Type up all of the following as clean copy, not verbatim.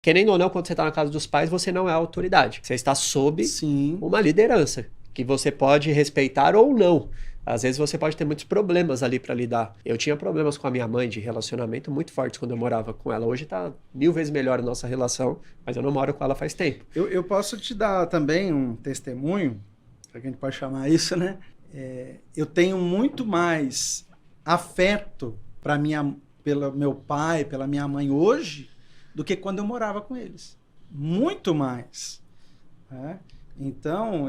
Querendo ou não, quando você está na casa dos pais, você não é autoridade. Você está sob uma liderança, que você pode respeitar ou não. Às vezes você pode ter muitos problemas ali para lidar. Eu tinha problemas com a minha mãe de relacionamento muito fortes quando eu morava com ela. Hoje está 1000 vezes melhor a nossa relação, mas eu não moro com ela faz tempo. Eu posso te dar também um testemunho, se a gente pode chamar isso, né? Eu tenho muito mais afeto pelo meu pai, pela minha mãe hoje, do que quando eu morava com eles. Muito mais. Né? Então,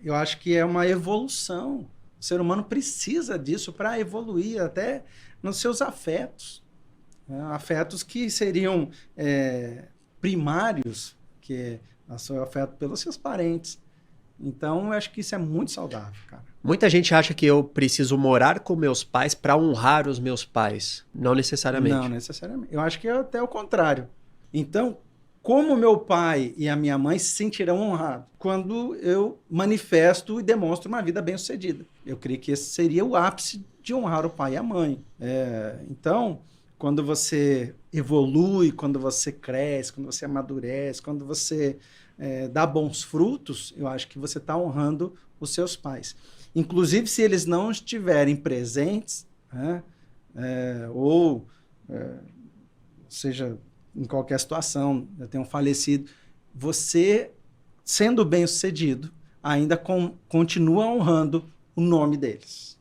eu acho que é uma evolução. O ser humano precisa disso para evoluir até nos seus afetos. Né? Afetos que seriam primários, que é o seu afeto pelos seus parentes. Então, eu acho que isso é muito saudável, cara. Muita gente acha que eu preciso morar com meus pais para honrar os meus pais. Não necessariamente. Não necessariamente. Eu acho que é até o contrário. Então, como meu pai e a minha mãe se sentirão honrados quando eu manifesto e demonstro uma vida bem-sucedida? Eu creio que esse seria o ápice de honrar o pai e a mãe. Então, quando você evolui, quando você cresce, quando você amadurece, quando você dá bons frutos, eu acho que você está honrando os seus pais. Inclusive, se eles não estiverem presentes, né, seja em qualquer situação, já tenham falecido, você, sendo bem-sucedido, ainda continua honrando o nome deles,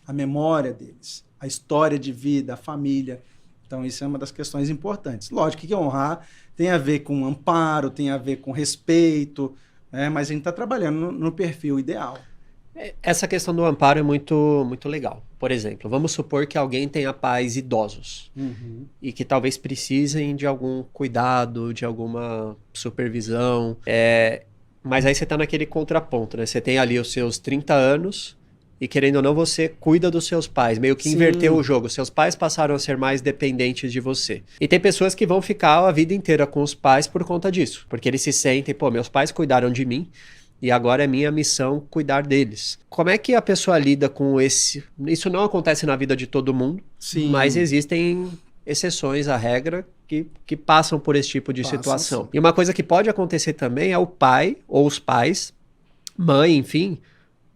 a memória deles, a história de vida, a família. Então, isso é uma das questões importantes. Lógico que honrar tem a ver com amparo, tem a ver com respeito, mas a gente está trabalhando no perfil ideal. Essa questão do amparo é muito, muito legal. Por exemplo, vamos supor que alguém tenha pais idosos e que talvez precisem de algum cuidado, de alguma supervisão. Mas aí você está naquele contraponto, né? Você tem ali os seus 30 anos e, querendo ou não, você cuida dos seus pais. Meio que inverteu o jogo. Seus pais passaram a ser mais dependentes de você. E tem pessoas que vão ficar a vida inteira com os pais por conta disso. Porque eles se sentem, meus pais cuidaram de mim, e agora é minha missão cuidar deles. Como é que a pessoa lida com esse... Isso não acontece na vida de todo mundo, mas existem exceções à regra que passam por esse tipo de situação. E uma coisa que pode acontecer também é o pai ou os pais, mãe, enfim,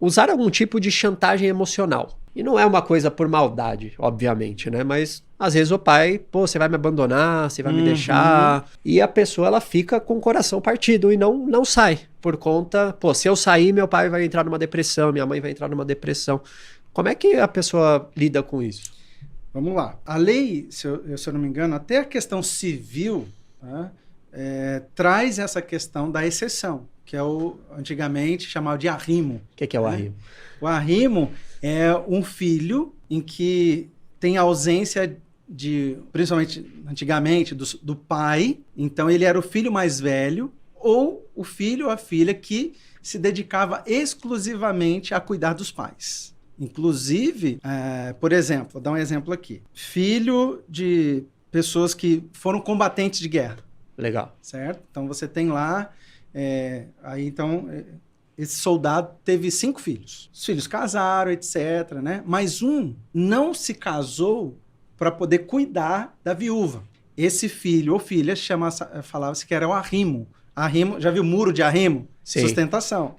usar algum tipo de chantagem emocional. E não é uma coisa por maldade, obviamente, né? Mas às vezes o pai, você vai me abandonar, você vai me deixar. E a pessoa, ela fica com o coração partido e não sai. Por conta, se eu sair, meu pai vai entrar numa depressão, minha mãe vai entrar numa depressão. Como é que a pessoa lida com isso? Vamos lá. A lei, se eu não me engano, até a questão civil, tá? Traz essa questão da exceção, que é antigamente chamado de arrimo. O que é o arrimo? O arrimo é um filho em que tem ausência principalmente antigamente, do pai. Então ele era o filho mais velho ou o filho ou a filha que se dedicava exclusivamente a cuidar dos pais. Inclusive, por exemplo, vou dar um exemplo aqui. Filho de pessoas que foram combatentes de guerra. Legal. Certo? Então você tem lá... esse soldado teve 5 filhos. Os filhos casaram, etc. Né? Mas um não se casou para poder cuidar da viúva. Esse filho ou filha falava-se que era o arrimo. Arrimo, já viu muro de arrimo? Sim. Sustentação.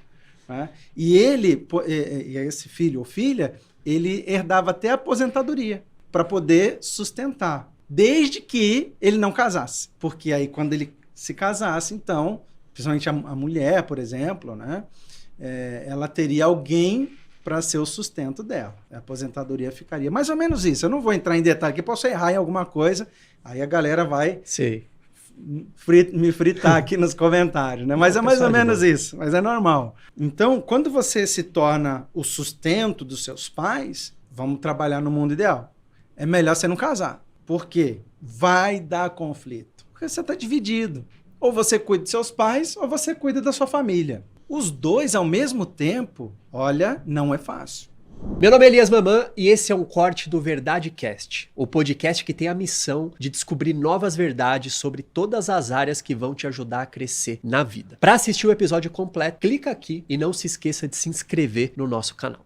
Né? E esse filho ou filha, ele herdava até a aposentadoria para poder sustentar, desde que ele não casasse. Porque aí quando ele se casasse, então, principalmente a mulher, por exemplo, né? Ela teria alguém para ser o sustento dela. A aposentadoria ficaria mais ou menos isso. Eu não vou entrar em detalhe aqui, posso errar em alguma coisa, aí a galera vai me fritar aqui nos comentários, né? Mas é mais ou menos isso, mas é normal. Então, quando você se torna o sustento dos seus pais, vamos trabalhar no mundo ideal. É melhor você não casar. Por quê? Vai dar conflito. Porque você está dividido. Ou você cuida dos seus pais, ou você cuida da sua família. Os dois ao mesmo tempo, olha, não é fácil. Meu nome é Elias Mamã e esse é um corte do Verdade Cast, o podcast que tem a missão de descobrir novas verdades sobre todas as áreas que vão te ajudar a crescer na vida. Para assistir o episódio completo, clica aqui e não se esqueça de se inscrever no nosso canal.